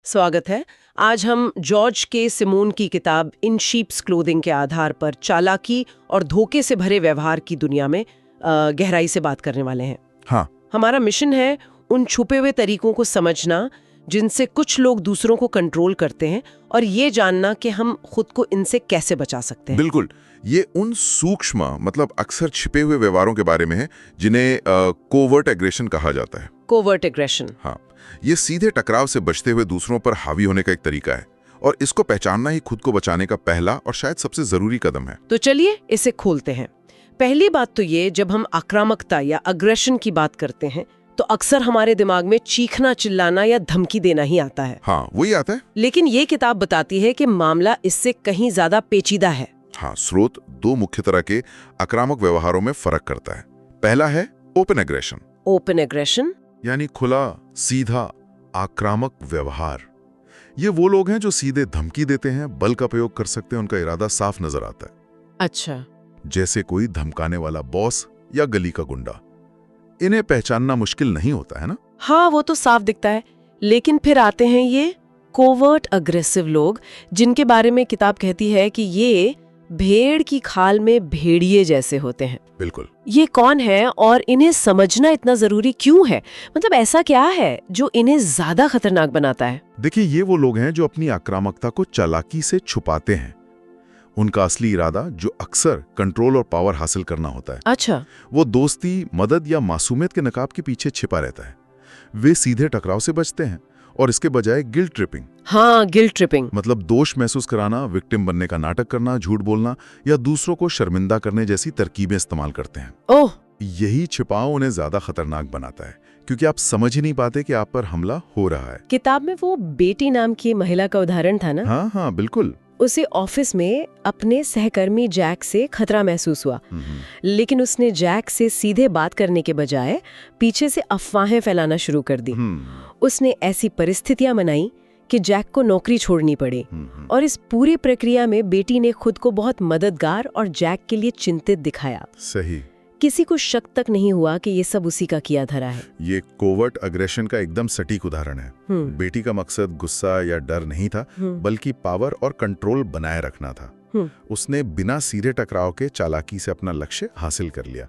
स्वागत है। आज हम जॉर्ज के सिमोन की किताब इन शीप्स क्लोथिंग के आधार पर चालाकी और धोखे से भरे व्यवहार की दुनिया में गहराई से बात करने वाले हैं। हाँ, हमारा मिशन है उन छुपे हुए तरीकों को समझना जिनसे कुछ लोग दूसरों को कंट्रोल करते हैं और ये जानना कि हम खुद को इनसे कैसे बचा सकते हैं। बिल्कुल। ये उन सूक्ष्म मतलब अक्सर छिपे हुए व्यवहारों के बारे में है जिन्हें कोवर्ट एग्रेशन कहा जाता है। Covert aggression. हाँ, ये सीधे टकराव से बचते हुए दूसरों पर हावी होने का एक तरीका है और इसको पहचानना ही खुद को बचाने का पहला और शायद सबसे जरूरी कदम है। तो चलिए इसे खोलते हैं। पहली बात तो ये, जब हम आक्रामकता या अग्रेशन की बात करते हैं तो अक्सर हमारे दिमाग में चीखना, चिल्लाना या धमकी देना ही आता है। हाँ, वही आता है। लेकिन ये किताब बताती है कि मामला इससे कहीं ज्यादा पेचीदा है। हाँ, स्रोत दो मुख्य तरह के आक्रामक व्यवहारों में फर्क करता है। पहला है ओपन एग्रेशन। ओपन एग्रेशन यानी खुला, सीधा, आक्रामक व्यवहार। ये वो लोग हैं जो सीधे धमकी देते हैं, बल का प्रयोग कर सकते हैं, उनका इरादा साफ नजर आता है। अच्छा। जैसे कोई धमकाने वाला बॉस या गली का गुंडा। इन्हें पहचानना मुश्किल नहीं होता है ना? हाँ, वो तो साफ दिखता है। लेकिन फिर आते हैं ये कोवर्ट अग्रेसिव लोग, जिनके बारे में किताब कहती है कि ये भेड़ की खाल में भेड़िए जैसे होते हैं। बिल्कुल। ये कौन है और इन्हें समझना इतना जरूरी क्यों है? मतलब ऐसा क्या है जो इन्हें ज्यादा खतरनाक बनाता है? देखिए, ये वो लोग हैं जो अपनी आक्रामकता को चालाकी से छुपाते हैं। उनका असली इरादा जो अक्सर कंट्रोल और पावर हासिल करना होता है। अच्छा। वो दोस्ती, मदद या मासूमियत के नकाब के पीछे छिपा रहता है। वे सीधे टकराव से बचते हैं और इसके बजाय गिल्ट ट्रिपिंग, हाँ, गिल्ट ट्रिपिंग मतलब दोष महसूस कराना, विक्टिम बनने का नाटक करना, झूठ बोलना या दूसरों को शर्मिंदा करने जैसी तरकीबें इस्तेमाल करते हैं। ओह। यही छिपाव उन्हें ज्यादा खतरनाक बनाता है क्योंकि आप समझ ही नहीं पाते कि आप पर हमला हो रहा है। किताब में वो बेटी नाम की महिला का उदाहरण था ना? हाँ हाँ, बिल्कुल। उसे ऑफिस में अपने सहकर्मी जैक से खतरा महसूस हुआ, लेकिन उसने जैक से सीधे बात करने के बजाय पीछे से अफवाहें फैलाना शुरू कर दी। उसने ऐसी परिस्थितियां बनाई कि जैक को नौकरी छोड़नी पड़ी और इस पूरी प्रक्रिया में बेटी ने खुद को बहुत मददगार और जैक के लिए चिंतित दिखाया। सही। किसी को शक तक नहीं हुआ कि ये सब उसी का किया धरा है। ये कोवर्ट अग्रेशन का एकदम सटीक उदाहरण है। बेटी का मकसद गुस्सा या डर नहीं था, बल्कि पावर और कंट्रोल बनाए रखना था। उसने बिना सीधे टकराव के चालाकी से अपना लक्ष्य हासिल कर लिया।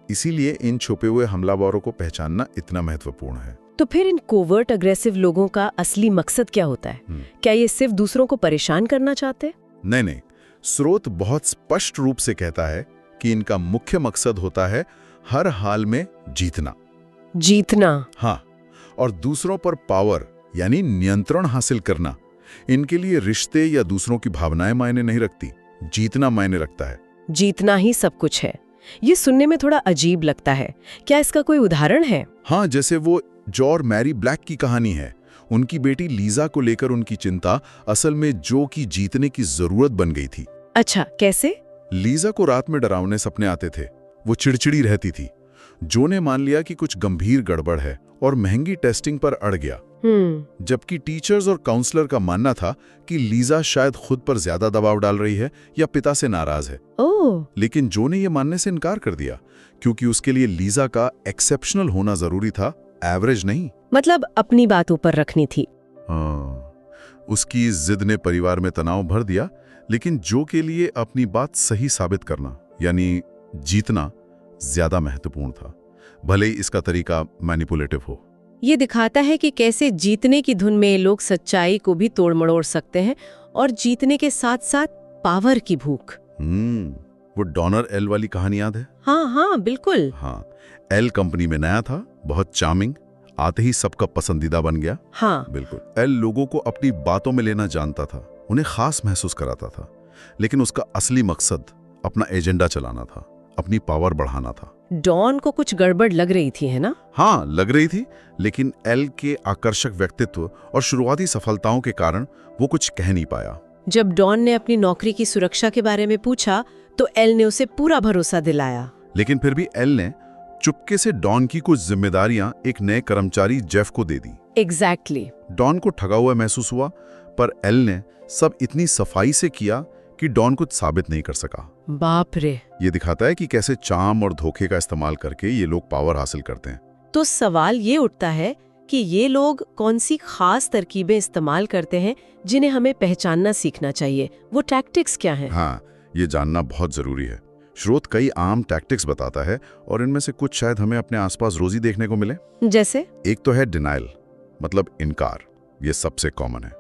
इसीलिए इन छुपे हुए हमलावरों को पहचानना इतना महत्वपूर्ण है। तो फिर इन कोवर्ट अग्रेसिव लोगों का असली मकसद क्या होता है? क्या ये सिर्फ दूसरों को परेशान करना चाहते? नहीं, स्रोत बहुत स्पष्ट रूप से कहता है कि इनका मुख्य मकसद होता है हर हाल में जीतना। हाँ, और दूसरों पर पावर यानी नियंत्रण हासिल करना। इनके लिए रिश्ते या दूसरों की भावनाएं मायने नहीं रखती, जीतना मायने रखता है। जीतना ही सब कुछ है। ये सुनने में थोड़ा अजीब लगता है। क्या इसका कोई उदाहरण है? हाँ, जैसे वो जो और मैरी ब्लैक की कहानी है। उनकी बेटी लीजा को लेकर उनकी चिंता असल में जो की जीतने की जरूरत बन गई थी। अच्छा, कैसे? लीजा को रात में डरावने सपने आते थे। वो चिड़चिड़ी रहती थी। जो ने मान लिया कि कुछ गंभीर गड़बड़ है और महंगी टेस्टिंग पर अड़ गया। जबकि टीचर्स और काउंसलर का मानना था कि लीजा शायद खुद पर ज्यादा दबाव डाल रही है या पिता से नाराज है। लेकिन जो ने ये मानने से इनकार कर दिया क्योंकि उसके लिए लीजा का एक्सेप्शनल होना जरूरी था, एवरेज नहीं। मतलब अपनी बात ऊपर रखनी थी। उसकी जिद ने परिवार में तनाव भर दिया, लेकिन जो के लिए अपनी बात सही साबित करना यानी जीतना ज्यादा महत्वपूर्ण था, भले ही इसका तरीका मैनिपुलेटिव हो। ये दिखाता है कि कैसे जीतने की धुन में लोग सच्चाई को भी तोड़ मड़ोड़ सकते हैं और जीतने के साथ साथ पावर की भूख। वो डॉनर एल वाली कहानी याद है? हाँ, बिल्कुल। हाँ, एल कंपनी में नया था, बहुत चार्मिंग, आते ही सबका पसंदीदा बन गया। हाँ, बिल्कुल। एल लोगों को अपनी बातों में लेना जानता था, उन्हें खास महसूस कराता था, लेकिन उसका असली मकसद अपना एजेंडा चलाना था, अपनी पावर बढ़ाना था। डॉन को कुछ गड़बड़ लग रही थी, है ना? हाँ, लग रही थी, लेकिन एल के आकर्षक व्यक्तित्व और शुरुआती सफलताओं के कारण वो कुछ कह नहीं पाया। जब डॉन ने अपनी नौकरी की सुरक्षा के बारे में पूछा तो एल ने उसे पूरा भरोसा दिलाया। लेकिन फिर भी एल ने चुपके से डॉन की कुछ जिम्मेदारियां एक नए कर्मचारी जेफ को दे दी। एग्जैक्टली। डॉन को ठगा हुआ महसूस हुआ, पर एल ने सब इतनी सफाई से किया कि डॉन कुछ साबित नहीं कर सका। बाप रे। ये दिखाता है कि कैसे चार्म और धोखे का इस्तेमाल करके ये लोग पावर हासिल करते हैं। तो सवाल ये उठता है कि ये लोग कौन सी खास तरकीबें इस्तेमाल करते हैं जिन्हें हमें पहचानना सीखना चाहिए। वो टैक्टिक्स क्या हैं? हाँ, ये जानना बहुत जरूरी है। स्रोत कई आम टैक्टिक्स बताता है और इनमें से कुछ शायद हमें अपने आसपास रोज ही देखने को मिले। जैसे? एक तो है डिनाइल, मतलब इनकार। ये सबसे कॉमन है।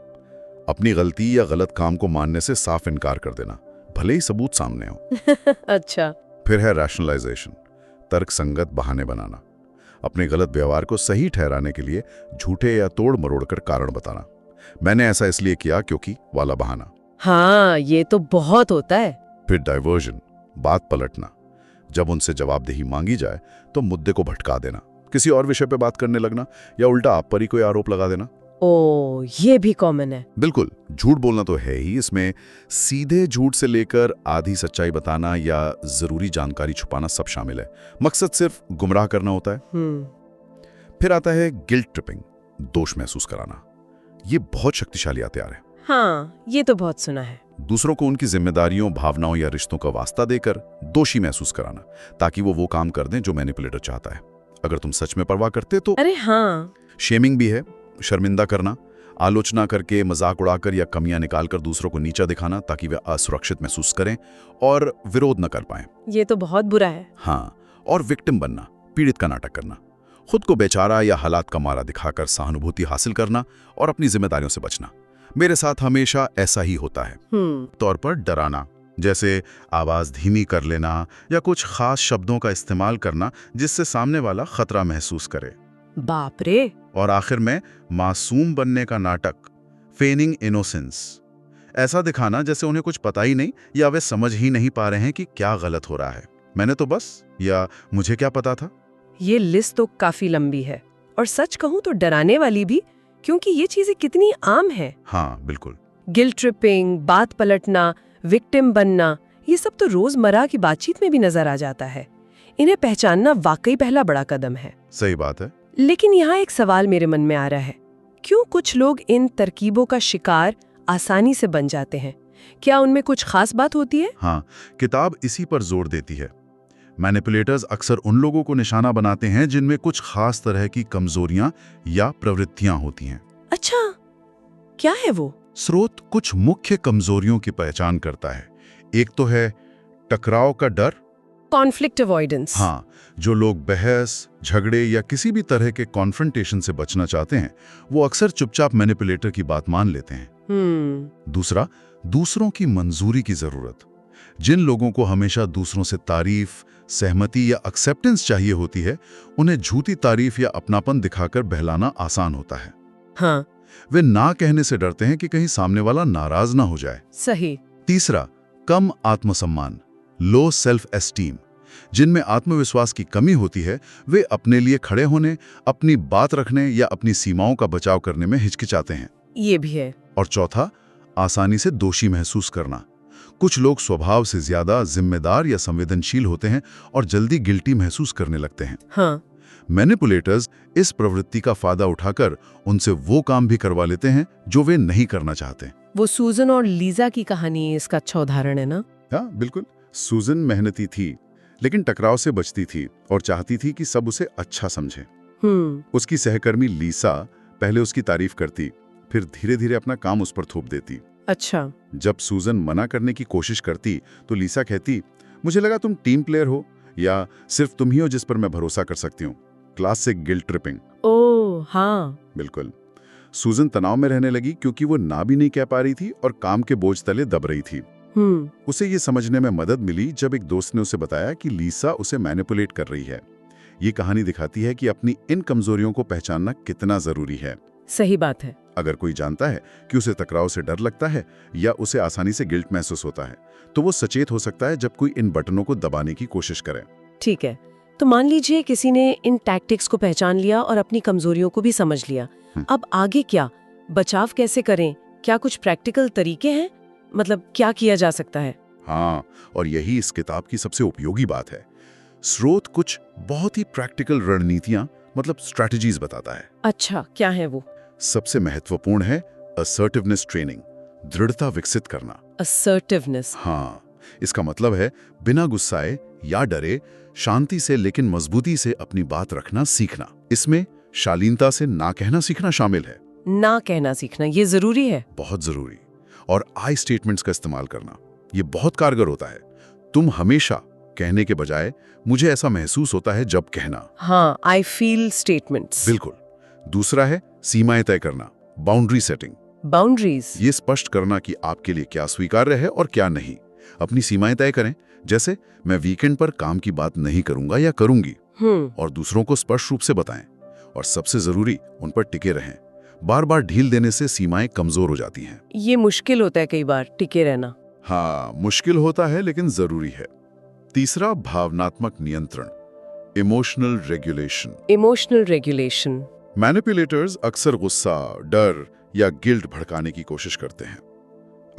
अपनी गलती या गलत काम को मानने से साफ इनकार कर देना, भले ही सबूत सामने हो। अच्छा। फिर है रैशनलाइजेशन, तर्क संगत बहाने बनाना। अपने गलत व्यवहार को सही ठहराने के लिए झूठे या तोड़ मरोड़ कर कारण बताना। मैंने ऐसा इसलिए किया क्योंकि वाला बहाना। हाँ, ये तो बहुत होता है। फिर डाइवर्जन, बात पलटना। जब उनसे जवाबदेही मांगी जाए तो मुद्दे को भटका देना, किसी और विषय पे बात करने लगना या उल्टा आप पर ही कोई आरोप लगा देना। ओ, ये भी कॉमन है। बिल्कुल, झूठ बोलना तो है ही। इसमें सीधे झूठ से लेकर आधी सच्चाई बताना या जरूरी जानकारी छुपाना सब शामिल है। मकसद सिर्फ गुमराह करना होता है। फिर आता है गिल्ट ट्रिपिंग, दोष महसूस कराना। ये बहुत शक्तिशाली हथियार है। हाँ, ये तो बहुत सुना है। दूसरों को उनकी जिम्मेदारियों, भावनाओं या रिश्तों का वास्ता देकर दोषी महसूस कराना, ताकि वो काम कर दें जो मैनिपुलेटर चाहता है। अगर तुम सच में परवाह करते तो। अरे हाँ। शेमिंग भी है, शर्मिंदा करना, आलोचना करके, मजाक उड़ाकर या कमियां निकालकर दूसरों को नीचा दिखाना ताकि वे असुरक्षित महसूस करें और विरोध न कर पाएं। ये तो बहुत बुरा है। हाँ, और विक्टिम बनना, पीड़ित का नाटक करना, खुद को बेचारा या हालात का मारा दिखाकर सहानुभूति हासिल करना और अपनी जिम्मेदारियों से बचना। मेरे साथ हमेशा ऐसा ही होता है। तौर पर डराना, जैसे आवाज धीमी कर लेना या कुछ खास शब्दों का इस्तेमाल करना जिससे सामने वाला खतरा महसूस करे। बाप रे। और आखिर में मासूम बनने का नाटक, फेनिंग इनोसेंस। ऐसा दिखाना जैसे उन्हें कुछ पता ही नहीं या वे समझ ही नहीं पा रहे हैं कि क्या गलत हो रहा है। मैंने तो बस, या मुझे क्या पता था। ये लिस्ट तो काफी लंबी है और सच कहूं तो डराने वाली भी, क्योंकि ये चीजें कितनी आम है। हाँ बिल्कुल। गिल्ट ट्रिपिंग, बात पलटना, विक्टिम बनना, ये सब तो रोजमर्रा की बातचीत में भी नजर आ जाता है। इन्हें पहचानना वाकई पहला बड़ा कदम है। सही बात है। लेकिन यहाँ एक सवाल मेरे मन में आ रहा है, क्यों कुछ लोग इन तरकीबों का शिकार आसानी से बन जाते हैं? क्या उनमें कुछ खास बात होती है? हाँ, किताब इसी पर जोर देती है। मैनिपुलेटर्स अक्सर उन लोगों को निशाना बनाते हैं जिनमें कुछ खास तरह की कमजोरियां या प्रवृत्तियां होती हैं। अच्छा, क्या है वो? स्रोत कुछ मुख्य कमजोरियों की पहचान करता है। एक तो है टकराव का डर, कॉन्फ्लिक्ट अवॉइडेंस। हाँ, जो लोग बहस, झगड़े या किसी भी तरह के कॉन्फ्रंटेशन से बचना चाहते हैं वो अक्सर चुपचाप मैनिपुलेटर की बात मान लेते हैं। दूसरा, दूसरों की मंजूरी की जरूरत। जिन लोगों को हमेशा दूसरों से तारीफ, सहमति या एक्सेप्टेंस चाहिए होती है, उन्हें झूठी तारीफ या अपनापन दिखाकर बहलाना आसान होता है। हाँ। वे ना कहने से डरते हैं कि कहीं सामने वाला नाराज ना हो जाए। सही। तीसरा, कम आत्मसम्मान, लो सेल्फ एस्टीम। जिनमें आत्मविश्वास की कमी होती है वे अपने लिए खड़े होने, अपनी बात रखने या अपनी सीमाओं का बचाव करने में हिचकिचाते हैं। ये भी है। और चौथा, आसानी से दोषी महसूस करना। कुछ लोग स्वभाव से ज्यादा जिम्मेदार या संवेदनशील होते हैं और जल्दी गिल्टी महसूस करने लगते हैं। हाँ। मैनिपुलेटर्स इस प्रवृत्ति का फायदा उठाकर उनसे वो काम भी करवा लेते हैं जो वे नहीं करना चाहते। वो सूजन और लीजा की कहानी इसका अच्छा उदाहरण है ना? हाँ बिल्कुल। सूजन मेहनती थी लेकिन टकराव से बचती थी और चाहती थी कि सब उसे अच्छा समझे। उसकी सहकर्मी लीसा पहले उसकी तारीफ करती, फिर धीरे धीरे अपना काम उस पर थोप देती। अच्छा। जब सूजन मना करने की कोशिश करती तो लीसा कहती, मुझे लगा तुम टीम प्लेयर हो या सिर्फ तुम ही हो जिस पर मैं भरोसा कर सकती हूँ। Classic guilt tripping. ओह हाँ। बिल्कुल। सूजन तनाव में रहने लगी क्योंकि वो ना भी नहीं कह पा रही थी और काम के बोझ तले दब रही थी। उसे ये समझने में मदद मिली जब एक दोस्त ने उसे बताया कि लीसा उसे मैनिपुलेट कर रही है। ये कहानी दिखाती है कि अपनी इन कमजोरियों को पहचानना कितना जरूरी है। सही बात है। अगर कोई जानता है कि उसे टकराव से डर लगता है या उसे आसानी से गिल्ट महसूस होता है तो वो सचेत हो सकता है जब कोई इन बटनों को दबाने की कोशिश करे। ठीक है, तो मान लीजिए किसी ने इन टैक्टिक्स को पहचान लिया और अपनी कमजोरियों को भी समझ लिया। अब आगे क्या? बचाव कैसे करें? क्या कुछ प्रैक्टिकल तरीके हैं? मतलब क्या किया जा सकता है? हाँ, और यही इस किताब की सबसे उपयोगी बात है। स्रोत कुछ बहुत ही प्रैक्टिकल रणनीतियां, मतलब स्ट्रैटेजीज बताता है। अच्छा, क्या है वो? सबसे महत्वपूर्ण है असर्टिवनेस ट्रेनिंग, दृढ़ता विकसित करना। असर्टिवनेस। हाँ, इसका मतलब है बिना गुस्साए या डरे शांति से लेकिन मजबूती से अपनी बात रखना सीखना। इसमें शालीनता से ना कहना सीखना शामिल है। ना कहना सीखना ये जरूरी है। बहुत जरूरी। और आई स्टेटमेंट्स का इस्तेमाल करना, ये बहुत कारगर होता है। तुम हमेशा कहने के बजाय मुझे ऐसा महसूस होता है जब कहना। हाँ, आई फील स्टेटमेंट्स। बिल्कुल। दूसरा है सीमाएं तय करना, बाउंड्री सेटिंग। बाउंड्रीज ये स्पष्ट करना कि आपके लिए क्या स्वीकार्य है और क्या नहीं। अपनी सीमाएं तय करें, जैसे मैं वीकेंड पर काम की बात नहीं करूंगा या करूंगी। और दूसरों को स्पष्ट रूप से बताएं। और सबसे जरूरी, उन पर टिके रहें। बार बार ढील देने से सीमाएं कमजोर हो जाती हैं। ये मुश्किल होता है कई बार टिके रहना। हाँ, मुश्किल होता है लेकिन जरूरी है। तीसरा, भावनात्मक नियंत्रण, emotional regulation. Emotional regulation. Manipulators अक्सर गुस्सा, डर या गिल्ट भड़काने की कोशिश करते हैं।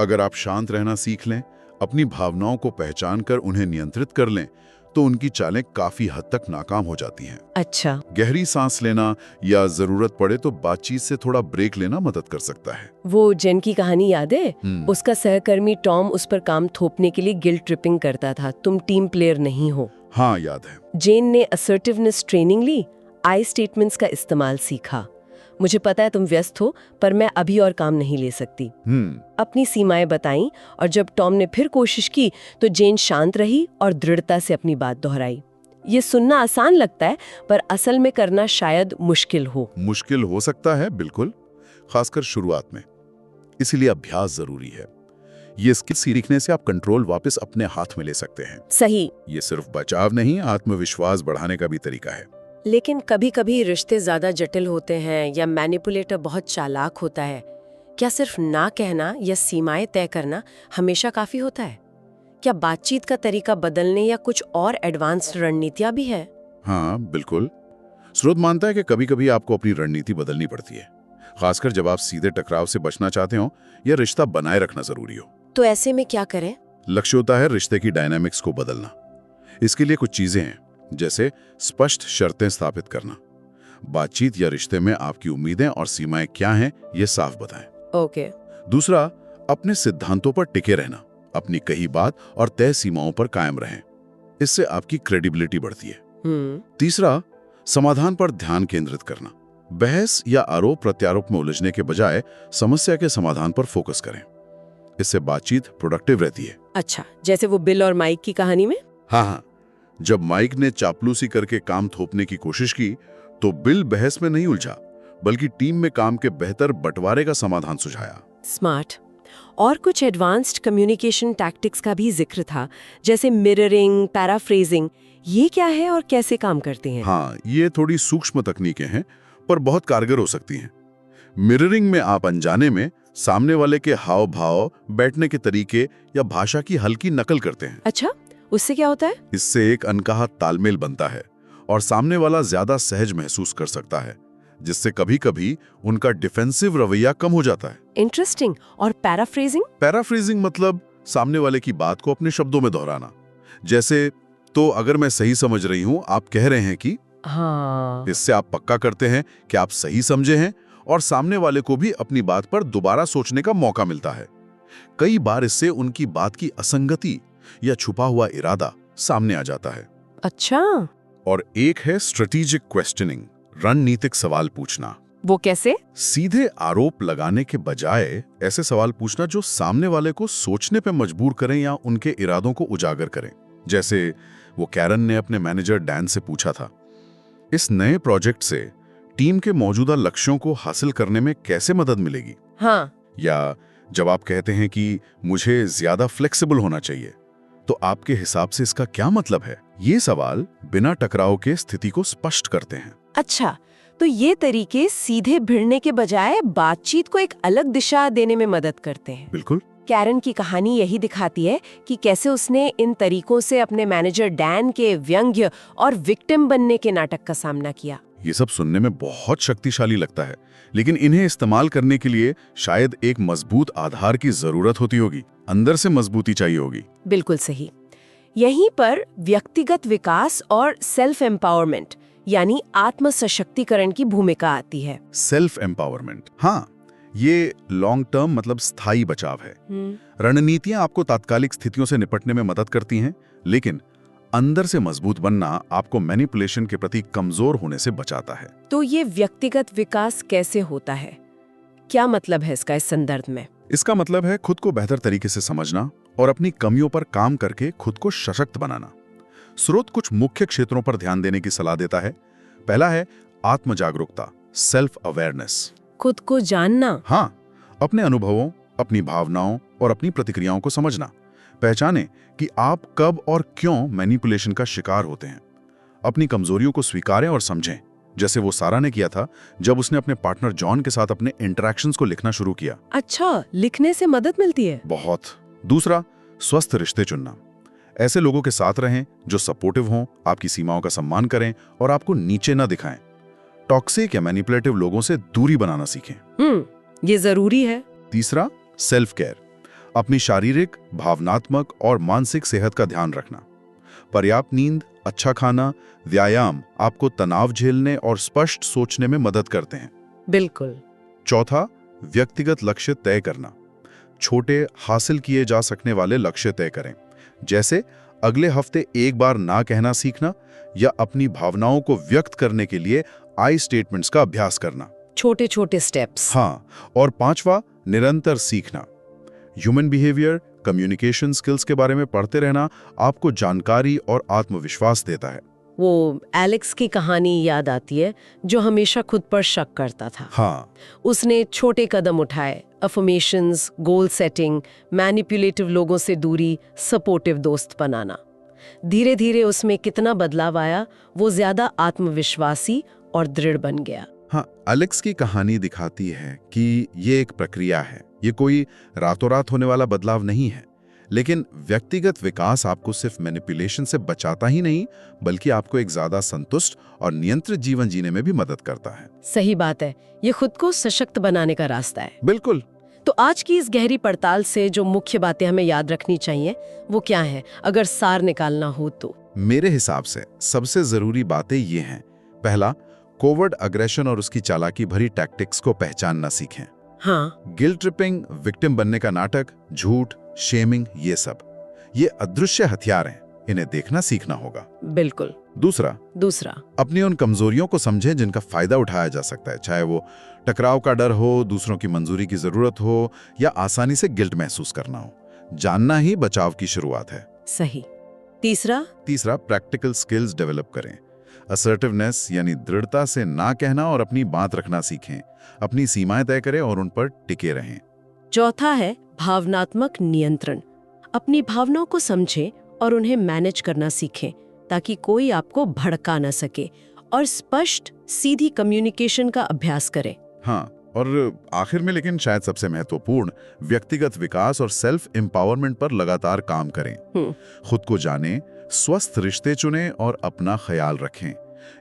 अगर आप शांत रहना सीख लें, अपनी भावनाओं को पहचान कर उन्हें नियंत्रित कर लें, तो उनकी चालें काफी हद तक नाकाम हो जाती हैं। अच्छा। गहरी सांस लेना या जरूरत पड़े तो बातचीत से थोड़ा ब्रेक लेना मदद कर सकता है। वो जेन की कहानी याद है? उसका सहकर्मी टॉम उस पर काम थोपने के लिए गिल्ट ट्रिपिंग करता था, तुम टीम प्लेयर नहीं हो। हाँ, याद है। जेन ने असर्टिवनेस ट्रेनिंग ली, आई स्टेटमेंट्स का इस्तेमाल सीखा। मुझे पता है तुम व्यस्त हो, पर मैं अभी और काम नहीं ले सकती। अपनी सीमाएं बताईं, और जब टॉम ने फिर कोशिश की तो जेन शांत रही और दृढ़ता से अपनी बात दोहराई। ये सुनना आसान लगता है, पर असल में करना शायद मुश्किल हो सकता है, बिल्कुल, खासकर शुरुआत में। इसीलिए अभ्यास जरूरी है। ये स्किल सीखने से आप कंट्रोल वापस अपने हाथ में ले सकते हैं। सही। ये सिर्फ बचाव नहीं, आत्मविश्वास बढ़ाने का भी तरीका है। लेकिन कभी कभी रिश्ते ज्यादा जटिल होते हैं या मैनिपुलेटर बहुत चालाक होता है। क्या सिर्फ ना कहना या सीमाएं तय करना हमेशा काफी होता है? क्या बातचीत का तरीका बदलने या कुछ और एडवांस्ड रणनीतियां भी है? हाँ, बिल्कुल। स्रोत मानता है कि कभी कभी आपको अपनी रणनीति बदलनी पड़ती है, खासकर जब आप सीधे टकराव से बचना चाहते हो या रिश्ता बनाए रखना जरूरी हो। तो ऐसे में क्या करें? लक्ष्य होता है रिश्ते की डायनामिक्स को बदलना। इसके लिए कुछ चीजें हैं, जैसे स्पष्ट शर्तें स्थापित करना। बातचीत या रिश्ते में आपकी उम्मीदें और सीमाएं क्या हैं, ये साफ बताएं। ओके। दूसरा, अपने सिद्धांतों पर टिके रहना, अपनी कही बात और तय सीमाओं पर कायम रहें। इससे आपकी क्रेडिबिलिटी बढ़ती है। तीसरा, समाधान पर ध्यान केंद्रित करना। बहस या आरोप प्रत्यारोप में उलझने के बजाय समस्या के समाधान पर फोकस करें। इससे बातचीत प्रोडक्टिव रहती है। अच्छा, जैसे वो बिल और माइक की कहानी में? हाँ, जब माइक ने चापलूसी करके काम थोपने की कोशिश की तो बिल बहस में नहीं उलझा, बल्कि टीम में काम के बेहतर बंटवारे का समाधान सुझाया। स्मार्ट। और कुछ एडवांस्ड कम्युनिकेशन टैक्टिक्स का भी जिक्र था, जैसे मिररिंग, पैराफ्रेजिंग। ये क्या है और कैसे काम करते हैं? हाँ, ये थोड़ी सूक्ष्म तकनीकें हैं, पर बहुत कारगर हो सकती हैं। मिररिंग में आप अनजाने में सामने वाले के हाव भाव, बैठने के तरीके या भाषा की हल्की नकल करते हैं। अच्छा, उससे क्या होता है? इससे एक अनकहा तालमेल बनता है और सामने वाला ज्यादा सहज महसूस कर सकता है, जिससे कभी-कभी उनका डिफेंसिव रवैया कम हो जाता है। इंटरेस्टिंग। और पैराफ्रेजिंग? पैराफ्रेजिंग मतलब सामने वाले की बात को अपने शब्दों में दोहराना। जैसे, तो अगर मैं सही समझ रही हूं, आप कह रहे हैं कि। हाँ। इससे आप पक्का करते हैं कि आप सही समझे हैं और सामने वाले को भी अपनी बात पर दोबारा सोचने का मौका मिलता है। कई बार इससे उनकी बात की असंगति या छुपा हुआ इरादा सामने आ जाता है। अच्छा। और एक है स्ट्रेटेजिक क्वेश्चनिंग, रणनीतिक सवाल पूछना। वो कैसे? सीधे आरोप लगाने के बजाय ऐसे सवाल पूछना जो सामने वाले को सोचने पे मजबूर करें या उनके इरादों को उजागर करें। जैसे वो कैरन ने अपने मैनेजर डैन से पूछा था, इस नए प्रोजेक्ट से टीम के मौजूदा लक्ष्यों को हासिल करने में कैसे मदद मिलेगी? हाँ। या जब आप कहते हैं कि मुझे ज्यादा फ्लेक्सिबल होना चाहिए, तो आपके हिसाब से इसका क्या मतलब है? ये सवाल बिना टकराव के स्थिति को स्पष्ट करते हैं। अच्छा, तो ये तरीके सीधे भिड़ने के बजाय बातचीत को एक अलग दिशा देने में मदद करते हैं। बिल्कुल। कैरन की कहानी यही दिखाती है कि कैसे उसने इन तरीकों से अपने मैनेजर डैन के व्यंग्य और विक्टिम बनने के नाटक का सामना किया। ये सब सुनने में बहुत शक्तिशाली लगता है, लेकिन इन्हें इस्तेमाल करने के लिए शायद एक मजबूत आधार की जरूरत होती होगी, अंदर से मजबूती चाहिए होगी। बिल्कुल सही। यहीं पर व्यक्तिगत विकास और सेल्फ एम्पावरमेंट यानी आत्म सशक्तिकरण की भूमिका आती है। सेल्फ एम्पावरमेंट, हाँ, ये लॉन्ग टर्म मतलब स्थायी बचाव है। रणनीतियां आपको तात्कालिक स्थितियों से निपटने में मदद करती हैं, लेकिन अंदर से मजबूत बनना आपको मैनिपुलेशन के प्रति कमजोर होने से बचाता है। तो ये व्यक्तिगत विकास कैसे होता है? क्या मतलब है इसका इस संदर्भ में? इसका मतलब है खुद को बेहतर तरीके से समझना और अपनी कमियों पर काम करके खुद को सशक्त बनाना। स्रोत कुछ मुख्य क्षेत्रों पर ध्यान देने की सलाह देता है। पहला है आत्म जागरूकता, सेल्फ अवेयरनेस। खुद को जानना। हाँ, अपने अनुभवों, अपनी भावनाओं और अपनी प्रतिक्रियाओं को समझना। पहचानें कि आप कब और क्यों मैनिपुलेशन का शिकार होते हैं। अपनी कमजोरियों को स्वीकारें और समझें, जैसे वो सारा ने किया था जब उसने अपने पार्टनर जॉन के साथ अपने इंटरैक्शंस को लिखना शुरू किया। अच्छा, लिखने से मदद मिलती है? बहुत। दूसरा, स्वस्थ रिश्ते चुनना। ऐसे लोगों के साथ रहें जो सपोर्टिव हों, आपकी सीमाओं का सम्मान करें और आपको नीचे न दिखाएं। टॉक्सिक या मैनिपुलेटिव लोगों से दूरी बनाना सीखें। ये जरूरी है। तीसरा, सेल्फ केयर। अपनी शारीरिक, भावनात्मक और मानसिक सेहत का ध्यान रखना। पर्याप्त नींद, अच्छा खाना, व्यायाम आपको तनाव झेलने और स्पष्ट सोचने में मदद करते हैं। बिल्कुल। चौथा, व्यक्तिगत लक्ष्य तय करना। छोटे, हासिल किए जा सकने वाले लक्ष्य तय करें, जैसे अगले हफ्ते एक बार ना कहना सीखना या अपनी भावनाओं को व्यक्त करने के लिए आई स्टेटमेंट्स का अभ्यास करना। छोटे छोटे स्टेप्स। हाँ, और पांचवा, निरंतर सीखना। ह्यूमन बिहेवियर, कम्युनिकेशन स्किल्स के बारे में पढ़ते रहना आपको जानकारी और आत्मविश्वास देता है। वो एलेक्स की कहानी याद आती है, जो हमेशा खुद पर शक करता था। हाँ, उसने छोटे कदम उठाए, अफर्मेशंस, गोल सेटिंग, मैनिपुलेटिव लोगों से दूरी, सपोर्टिव दोस्त बनाना। धीरे धीरे उसमें कितना बदलाव आया, वो ज्यादा आत्मविश्वासी और दृढ़ बन गया। हाँ, एलेक्स की कहानी दिखाती है कि ये एक प्रक्रिया है। ये कोई रातों रात होने वाला बदलाव नहीं है, लेकिन व्यक्तिगत विकास आपको सिर्फ मैनिपुलेशन से बचाता ही नहीं, बल्कि आपको एक ज्यादा संतुष्ट और नियंत्रित जीवन जीने में भी मदद करता है। सही बात है, ये खुद को सशक्त बनाने का रास्ता है। बिल्कुल। तो आज की इस गहरी पड़ताल से जो मुख्य बातें हमें याद रखनी चाहिए, वो क्या है, अगर सार निकालना हो तो? मेरे हिसाब से सबसे जरूरी बातें ये हैं। पहला, कोवर्ड अग्रेशन और उसकी चालाकी भरी टैक्टिक्स को पहचानना सीखें। हाँ, गिल्ट ट्रिपिंग, विक्टिम बनने का नाटक, झूठ, शेमिंग, ये अदृश्य हथियार हैं। इन्हें देखना सीखना होगा। बिल्कुल। दूसरा, अपनी उन कमजोरियों को समझें जिनका फायदा उठाया जा सकता है, चाहे वो टकराव का डर हो, दूसरों की मंजूरी की जरूरत हो या आसानी से गिल्ट महसूस करना हो। जानना ही बचाव की शुरुआत है। सही। तीसरा, प्रैक्टिकल स्किल्स डेवलप करें। असर्टिवनेस यानी दृढ़ता से ना कहना और अपनी बात रखना सीखें। अपनी सीमाएं तय करें और उन पर टिके रहें। चौथा है भावनात्मक नियंत्रण। अपनी भावनाओं को समझें और उन्हें मैनेज करना सीखें, ताकि कोई आपको भड़का न सके। और स्पष्ट, सीधी कम्युनिकेशन का अभ्यास करें। हाँ, और आखिर में लेकिन शायद सबसे महत्वपूर्ण, व्यक्तिगत विकास और सेल्फ एम्पावरमेंट पर लगातार काम करें। खुद को जानें, स्वस्थ रिश्ते चुनें और अपना ख्याल रखें।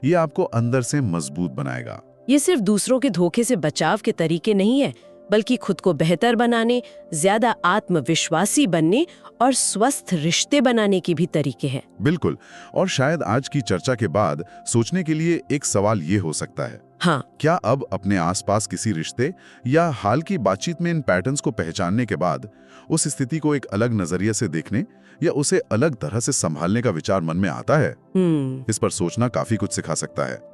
ये आपको अंदर से मजबूत बनाएगा। ये सिर्फ दूसरों के धोखे से बचाव के तरीके नहीं है, बल्कि खुद को बेहतर बनाने, ज्यादा आत्मविश्वासी बनने और स्वस्थ रिश्ते बनाने के भी तरीके हैं। बिल्कुल। और शायद आज की चर्चा के बाद सोचने के लिए एक सवाल ये हो सकता है, हाँ, क्या अब अपने आसपास किसी रिश्ते या हाल की बातचीत में इन पैटर्न्स को पहचानने के बाद उस स्थिति को एक अलग नजरिए से देखने या उसे अलग तरह से संभालने का विचार मन में आता है? इस पर सोचना काफी कुछ सिखा सकता है।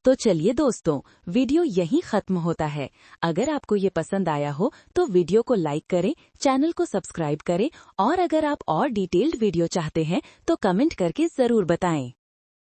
तो चलिए दोस्तों, वीडियो यहीं खत्म होता है। अगर आपको ये पसंद आया हो तो वीडियो को लाइक करें, चैनल को सब्सक्राइब करें और अगर आप और डिटेल्ड वीडियो चाहते हैं तो कमेंट करके जरूर बताएं।